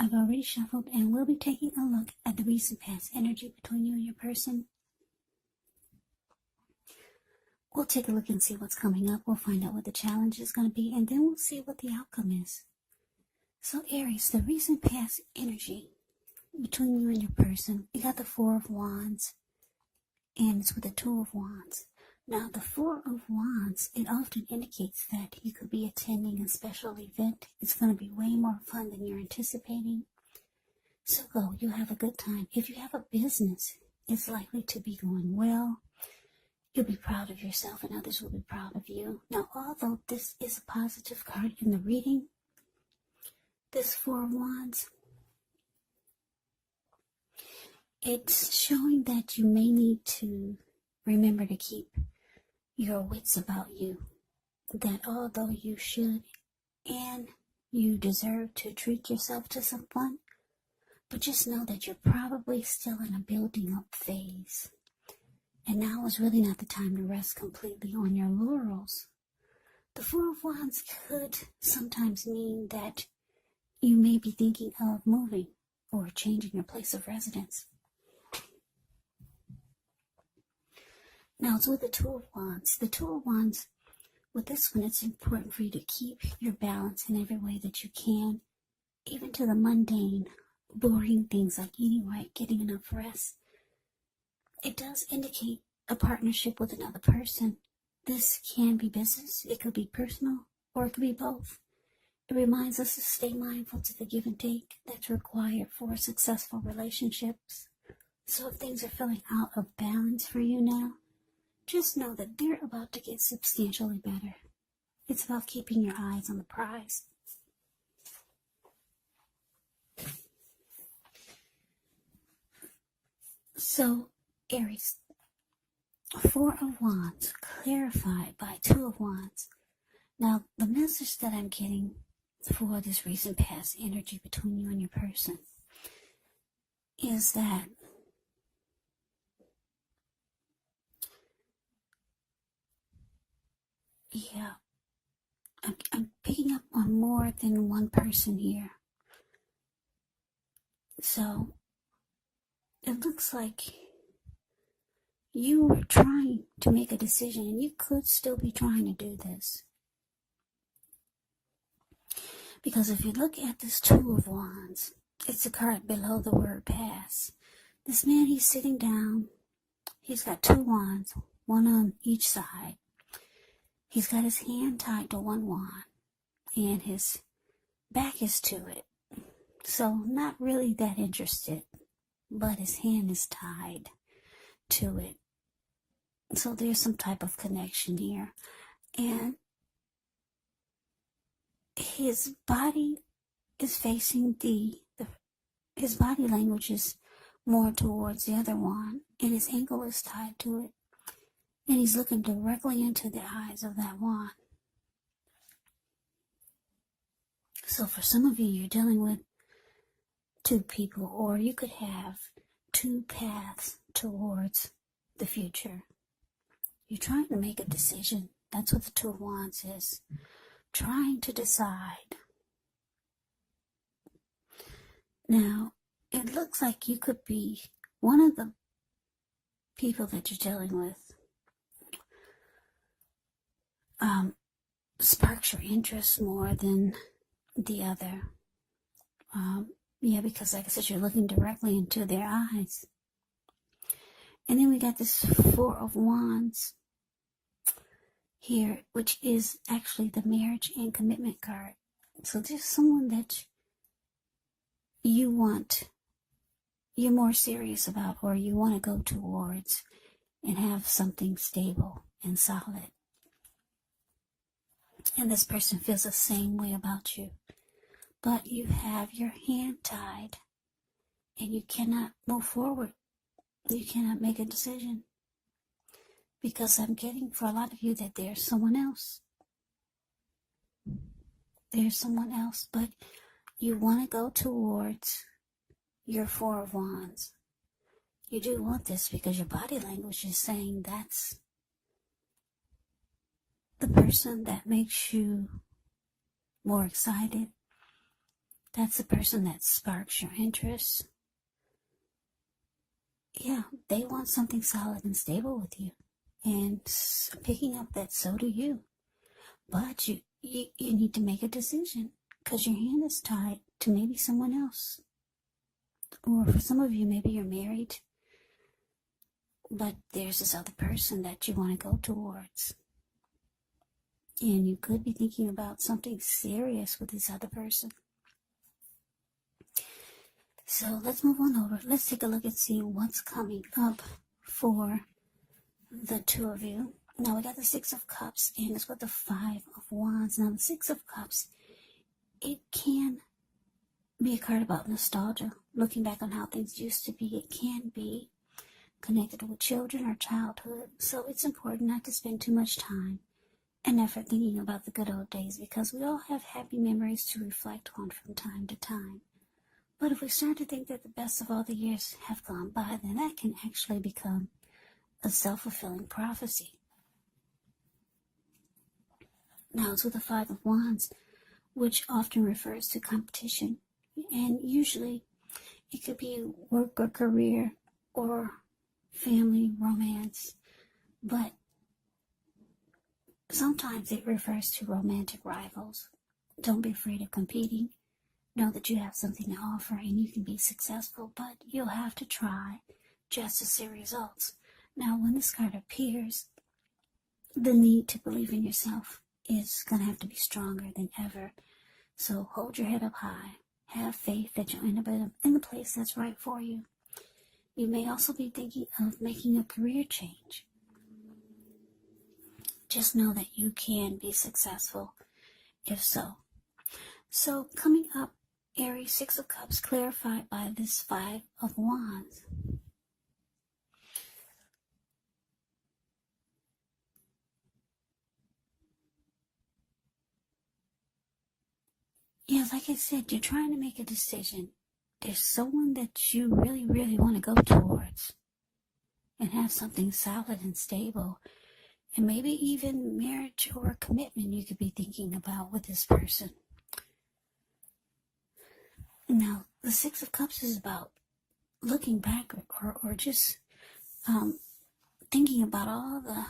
I've already shuffled, and we'll be taking a look at the recent past energy between you and your person. We'll take a look and see what's coming up. We'll find out what the challenge is going to be, and then we'll see what the outcome is. So Aries, the recent past energy between you and your person, you got the Four of Wands, and it's with the Two of Wands. Now, the Four of Wands, it often indicates that you could be attending a special event. It's going to be way more fun than you're anticipating. So go, you'll have a good time. If you have a business, it's likely to be going well. You'll be proud of yourself and others will be proud of you. Now, although this is a positive card in the reading, this Four of Wands, it's showing that you may need to remember to keep your wits about you. That although you should and you deserve to treat yourself to some fun, but just know that you're probably still in a building up phase. And now is really not the time to rest completely on your laurels. The Four of Wands could sometimes mean that you may be thinking of moving or changing your place of residence. Now it's with the Two of Wands. The Two of Wands, with this one, it's important for you to keep your balance in every way that you can, even to the mundane, boring things like eating right, getting enough rest. It does indicate a partnership with another person. This can be business, it could be personal, or it could be both. It reminds us to stay mindful to the give and take that's required for successful relationships. So if things are feeling out of balance for you now, just know that they're about to get substantially better. It's about keeping your eyes on the prize. So, Aries, Four of Wands clarified by Two of Wands. Now, the message that I'm getting for this recent past energy between you and your person is that I'm picking up on more than one person here. So, it looks like you were trying to make a decision, and you could still be trying to do this. Because if you look at this Two of Wands, it's a card below the word pass. This man, he's sitting down. He's got two wands, one on each side. He's got his hand tied to one wand, and his back is to it. So not really that interested, but his hand is tied to it. So there's some type of connection here. And his body is facing his body language is more towards the other one, and his ankle is tied to it. And he's looking directly into the eyes of that wand. So for some of you, you're dealing with two people, or you could have two paths towards the future. You're trying to make a decision. That's what the Two of Wands is. Trying to decide. Now, it looks like you could be one of the people that you're dealing with. Sparks your interest more than the other. Because like I said, you're looking directly into their eyes. And then we got this Four of Wands here, which is actually the marriage and commitment card. So there's someone that you're more serious about, or you want to go towards and have something stable and solid. And this person feels the same way about you. But you have your hand tied, and you cannot move forward. You cannot make a decision. Because I'm getting for a lot of you that there's someone else. There's someone else, but you want to go towards your Four of Wands. You do want this because your body language is saying that's the person that makes you more excited, That's the person that sparks your interest. Yeah, they want something solid and stable with you. And picking up that so do you. But you need to make a decision because your hand is tied to maybe someone else. Or for some of you, maybe you're married, but there's this other person that you want to go towards. And you could be thinking about something serious with this other person. So let's move on over. Let's take a look and see what's coming up for the two of you. Now we got the Six of Cups and it's with the Five of Wands. Now the Six of Cups, it can be a card about nostalgia, looking back on how things used to be. It can be connected with children or childhood. So it's important not to spend too much time and effort thinking about the good old days because we all have happy memories to reflect on from time to time. But if we start to think that the best of all the years have gone by, then that can actually become a self-fulfilling prophecy. Now it's with the Five of Wands, which often refers to competition. And usually it could be work or career or family, romance. But sometimes it refers to romantic rivals. Don't be afraid of competing. Know that you have something to offer and you can be successful, but you'll have to try just to see results. Now, when this card appears, the need to believe in yourself is going to have to be stronger than ever. So hold your head up high. Have faith that you'll end up in the place that's right for you. You may also be thinking of making a career change. Just know that you can be successful if so. So coming up, Aries, Six of Cups, clarified by this Five of Wands. Yeah, like I said, you're trying to make a decision. There's someone that you really, really want to go towards and have something solid and stable. And maybe even marriage or commitment you could be thinking about with this person. Now, the Six of Cups is about looking back or just thinking about all the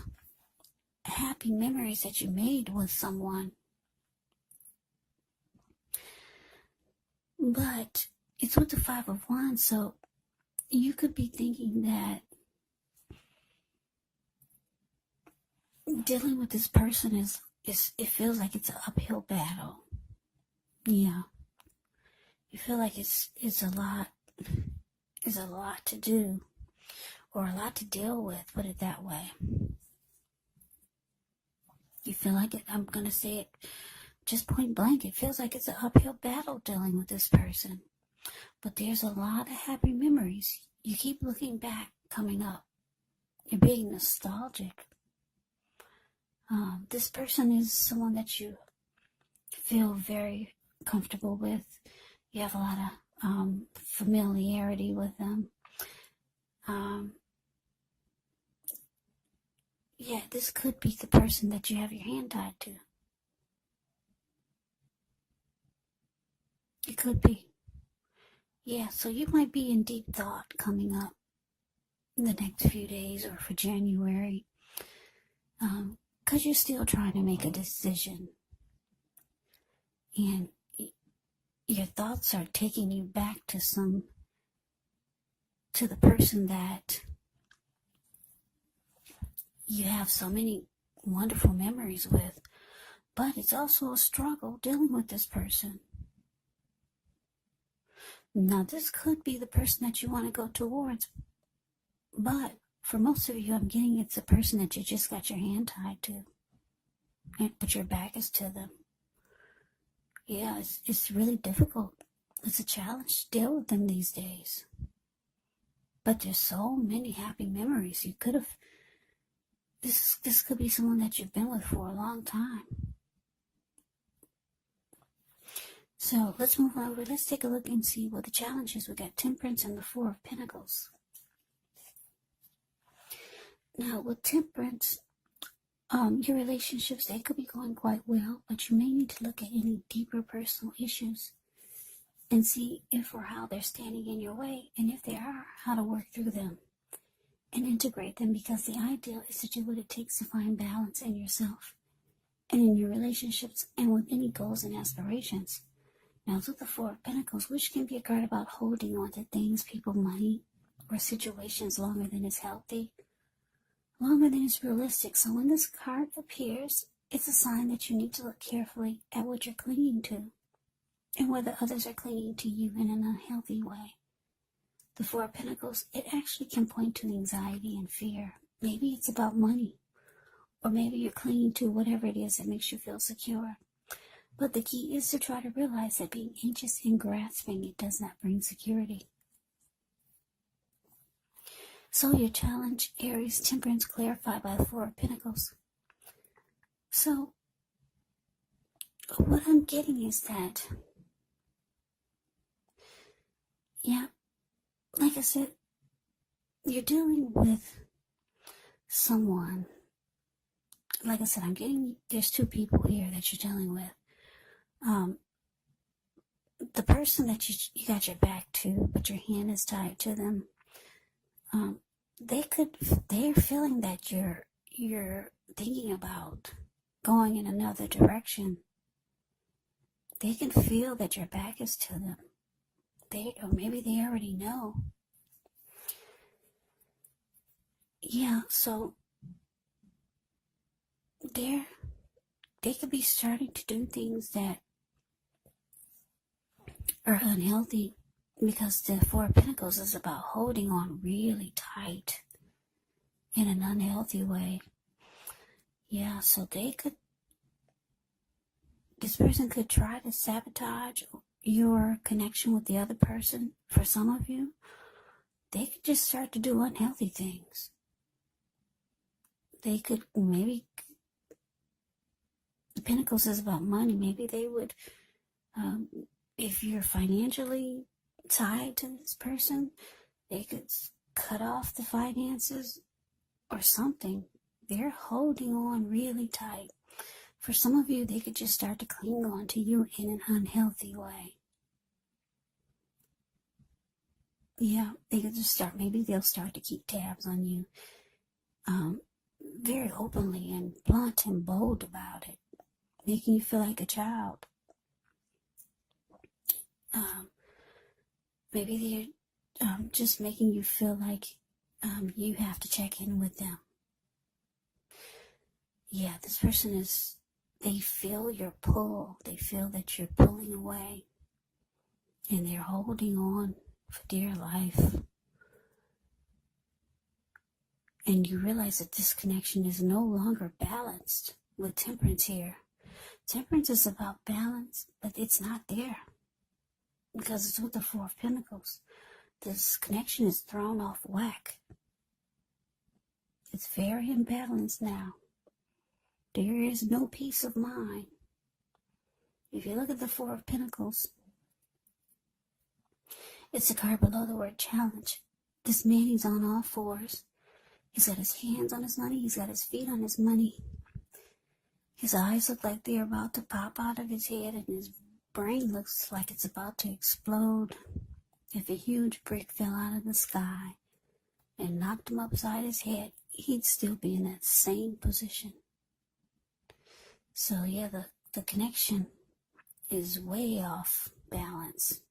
happy memories that you made with someone. But it's with the Five of Wands, so you could be thinking that dealing with this person is it feels like it's an uphill battle. Yeah. You feel like it's a lot to do or a lot to deal with, put it that way. You feel like it, I'm going to say it just point blank, it feels like it's an uphill battle dealing with this person. But there's a lot of happy memories. You keep looking back, coming up. You're being nostalgic. This person is someone that you feel very comfortable with. You have a lot of familiarity with them. Yeah, this could be the person that you have your hand tied to. It could be. Yeah, so you might be in deep thought coming up in the next few days or for January. Because you're still trying to make a decision. And your thoughts are taking you back to the person that you have so many wonderful memories with. But it's also a struggle dealing with this person. Now, this could be the person that you want to go towards. But for most of you, I'm getting it's a person that you just got your hand tied to. But your back is to them. Yeah, it's really difficult. It's a challenge to deal with them these days. But there's so many happy memories. You could have... This could be someone that you've been with for a long time. So let's move over. Let's take a look and see what the challenge is. We got Temperance and the Four of Pentacles. Now with Temperance, your relationships, they could be going quite well, but you may need to look at any deeper personal issues and see if or how they're standing in your way, and if they are, how to work through them and integrate them, because the ideal is to do what it takes to find balance in yourself and in your relationships and with any goals and aspirations. Now, with the Four of Pentacles, which can be a card about holding on to things, people, money, or situations longer than is healthy, longer than is realistic. So when this card appears, it's a sign that you need to look carefully at what you're clinging to and whether others are clinging to you in an unhealthy way. The Four of Pentacles, it actually can point to anxiety and fear. Maybe it's about money, or maybe you're clinging to whatever it is that makes you feel secure. But the key is to try to realize that being anxious and grasping, it does not bring security. So your challenge, Aries, temperance, clarified by the Four of Pentacles. So what I'm getting is that, yeah, like I said, you're dealing with someone. Like I said, I'm getting, there's two people here that you're dealing with. The person that you got your back to, but your hand is tied to them, they're feeling that you're thinking about going in another direction. They can feel that your back is to them. Or maybe they already know. Yeah, so they could be starting to do things that are unhealthy, because the Four of Pentacles is about holding on really tight in an unhealthy way. Yeah, so this person could try to sabotage your connection with the other person. For some of you, they could just start to do unhealthy things. They could, maybe, the Pentacles is about money. Maybe they would, if you're financially tied to this person, they could cut off the finances or something. They're holding on really tight. For some of you, they could just start to cling on to you in an unhealthy way. Yeah, they could just start, maybe they'll start to keep tabs on you, very openly and blunt and bold about it, making you feel like a child. Maybe they're just making you feel like you have to check in with them. Yeah, this person they feel your pull. They feel that you're pulling away, and they're holding on for dear life. And you realize that this connection is no longer balanced with temperance here. Temperance is about balance, but it's not there, because it's with the Four of Pentacles. This connection is thrown off whack. It's very imbalanced now. There is no peace of mind. If you look at the Four of Pentacles, it's a card below the word challenge. This man, he's on all fours. He's got his hands on his money. He's got his feet on his money. His eyes look like they're about to pop out of his head, and his brain looks like it's about to explode. If a huge brick fell out of the sky and knocked him upside his head, he'd still be in that same position. So yeah, the connection is way off balance.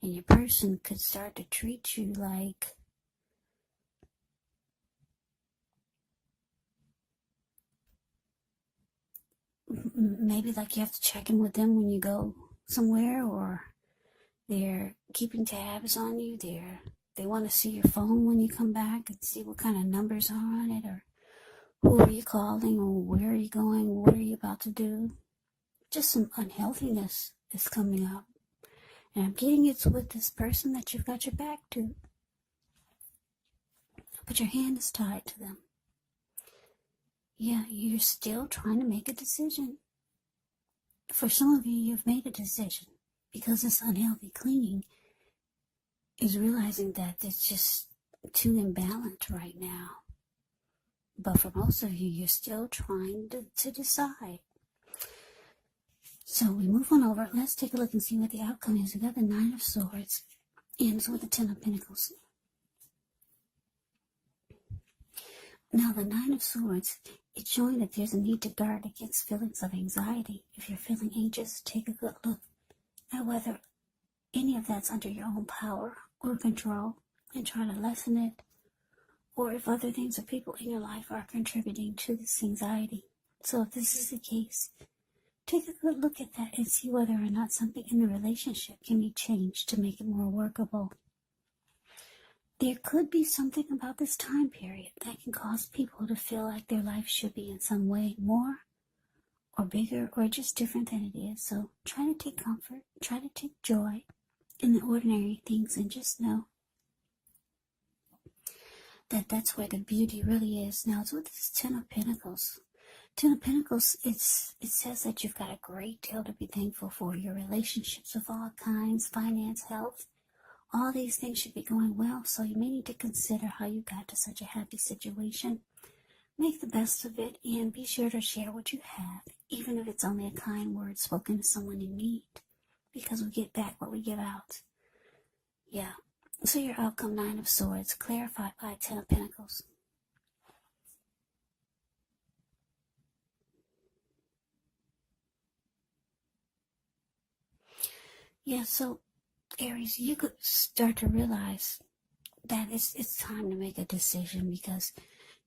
And your person could start to treat you like maybe like you have to check in with them when you go somewhere, or they're keeping tabs on you. They want to see your phone when you come back and see what kind of numbers are on it, or who are you calling, or where are you going, what are you about to do. Just some unhealthiness is coming up. And I'm getting it's with this person that you've got your back to, but your hand is tied to them. Yeah, you're still trying to make a decision. For some of you, you've made a decision, because this unhealthy clinging is realizing that it's just too imbalanced right now. But for most of you, you're still trying to decide. So we move on over. Let's take a look and see what the outcome is. We got the Nine of Swords, ends with the Ten of Pentacles. Now the Nine of Swords, it's showing that there's a need to guard against feelings of anxiety. If you're feeling anxious, take a good look at whether any of that's under your own power or control and try to lessen it, or if other things or people in your life are contributing to this anxiety. So if this is the case, take a good look at that and see whether or not something in the relationship can be changed to make it more workable. There could be something about this time period that can cause people to feel like their life should be in some way more or bigger or just different than it is. So try to take comfort, try to take joy in the ordinary things, and just know that that's where the beauty really is. Now it's with this Ten of Pentacles. Ten of Pentacles, it says that you've got a great deal to be thankful for. Your relationships of all kinds, finance, health, all these things should be going well. So you may need to consider how you got to such a happy situation. Make the best of it and be sure to share what you have, even if it's only a kind word spoken to someone in need, because we get back what we give out. Yeah. So your outcome, Nine of Swords, clarified by Ten of Pentacles. Yeah, so Aries, you could start to realize that it's time to make a decision, because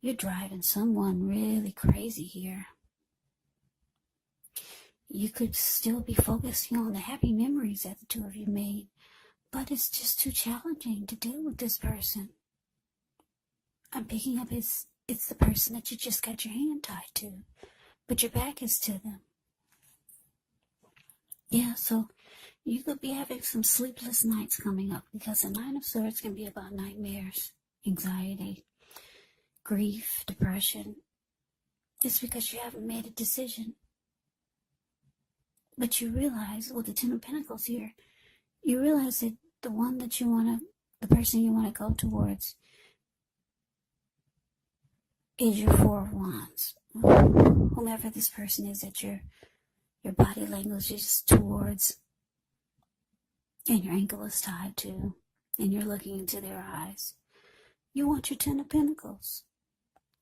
you're driving someone really crazy here. You could still be focusing on the happy memories that the two of you made, but it's just too challenging to deal with this person. I'm picking up it's the person that you just got your hand tied to, but your back is to them. Yeah, so you could be having some sleepless nights coming up, because the Nine of Swords can be about nightmares, anxiety, grief, depression. It's because you haven't made a decision. But you realize, with the Ten of Pentacles here, you realize that the person you want to go towards is your Four of Wands. Whomever this person is that your body language is towards, and your ankle is tied to, and you're looking into their eyes. You want your Ten of Pentacles.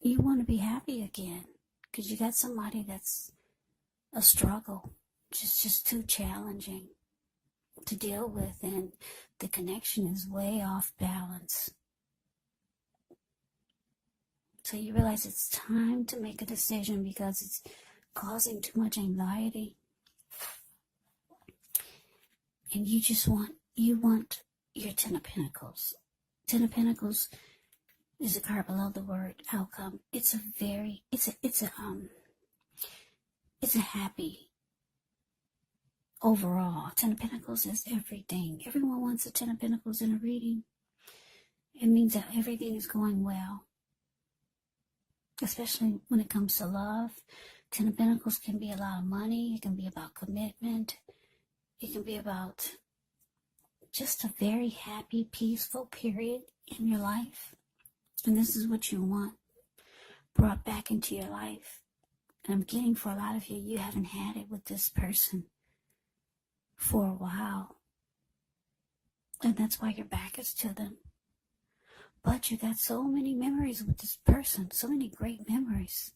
You want to be happy again, because you got somebody that's a struggle, just too challenging to deal with, and the connection is way off balance. So you realize it's time to make a decision, because it's causing too much anxiety. And you want your Ten of Pentacles. Ten of Pentacles is a card below the word outcome. It's a happy overall. Ten of Pentacles is everything. Everyone wants a Ten of Pentacles in a reading. It means that everything is going well, especially when it comes to love. Ten of Pentacles can be a lot of money. It can be about commitment. It can be about just a very happy, peaceful period in your life. And this is what you want brought back into your life. And I'm getting, for a lot of you, you haven't had it with this person for a while. And that's why your back is to them. But you got so many memories with this person, so many great memories.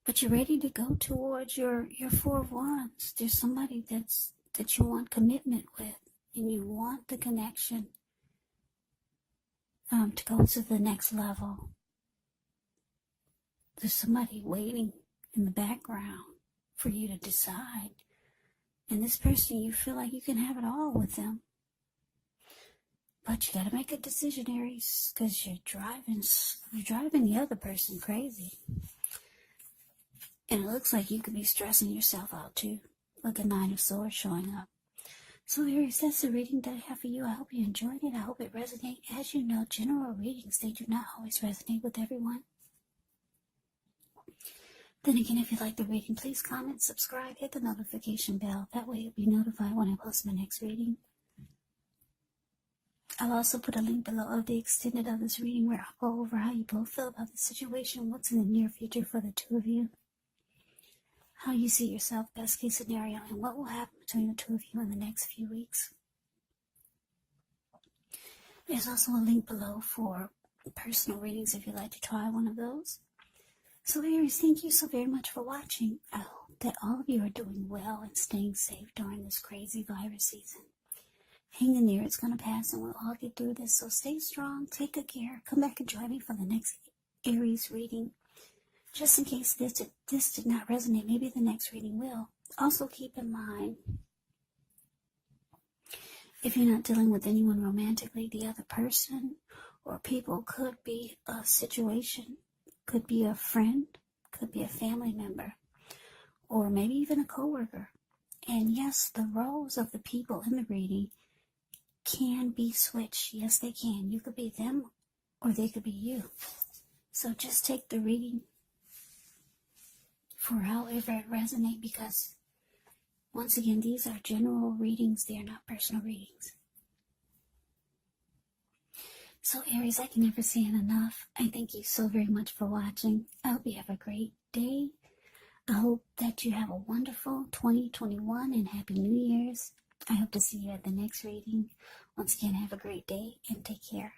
But you're ready to go towards your Four of Wands. There's somebody that you want commitment with, and you want the connection to go to the next level. There's somebody waiting in the background for you to decide. And this person, you feel like you can have it all with them. But you got to make a decision, Aries, because you're driving the other person crazy. And it looks like you could be stressing yourself out too, with the Nine of Swords showing up. So Aries, that's the reading that I have for you. I hope you enjoyed it. I hope it resonated. As you know, general readings, they do not always resonate with everyone. Then again, if you like the reading, please comment, subscribe, hit the notification bell. That way you'll be notified when I post my next reading. I'll also put a link below of the extended of this reading, where I'll go over how you both feel about the situation, what's in the near future for the two of you. how you see yourself, best case scenario, and what will happen between the two of you in the next few weeks. There's also a link below for personal readings if you'd like to try one of those. So Aries, thank you so very much for watching. I hope that all of you are doing well and staying safe during this crazy virus season. Hang in there, it's going to pass and we'll all get through this. So stay strong, take good care. Come back and join me for the next Aries reading. Just in case this did not resonate, maybe the next reading will. Also keep in mind, if you're not dealing with anyone romantically, the other person or people could be a situation, could be a friend, could be a family member, or maybe even a coworker. And yes, the roles of the people in the reading can be switched. Yes, they can. You could be them or they could be you. So just take the reading for however it resonates, because once again, these are general readings. They are not personal readings. So Aries, I can never say it enough. I thank you so very much for watching. I hope you have a great day. I hope that you have a wonderful 2021 and Happy New Year's. I hope to see you at the next reading. Once again, have a great day and take care.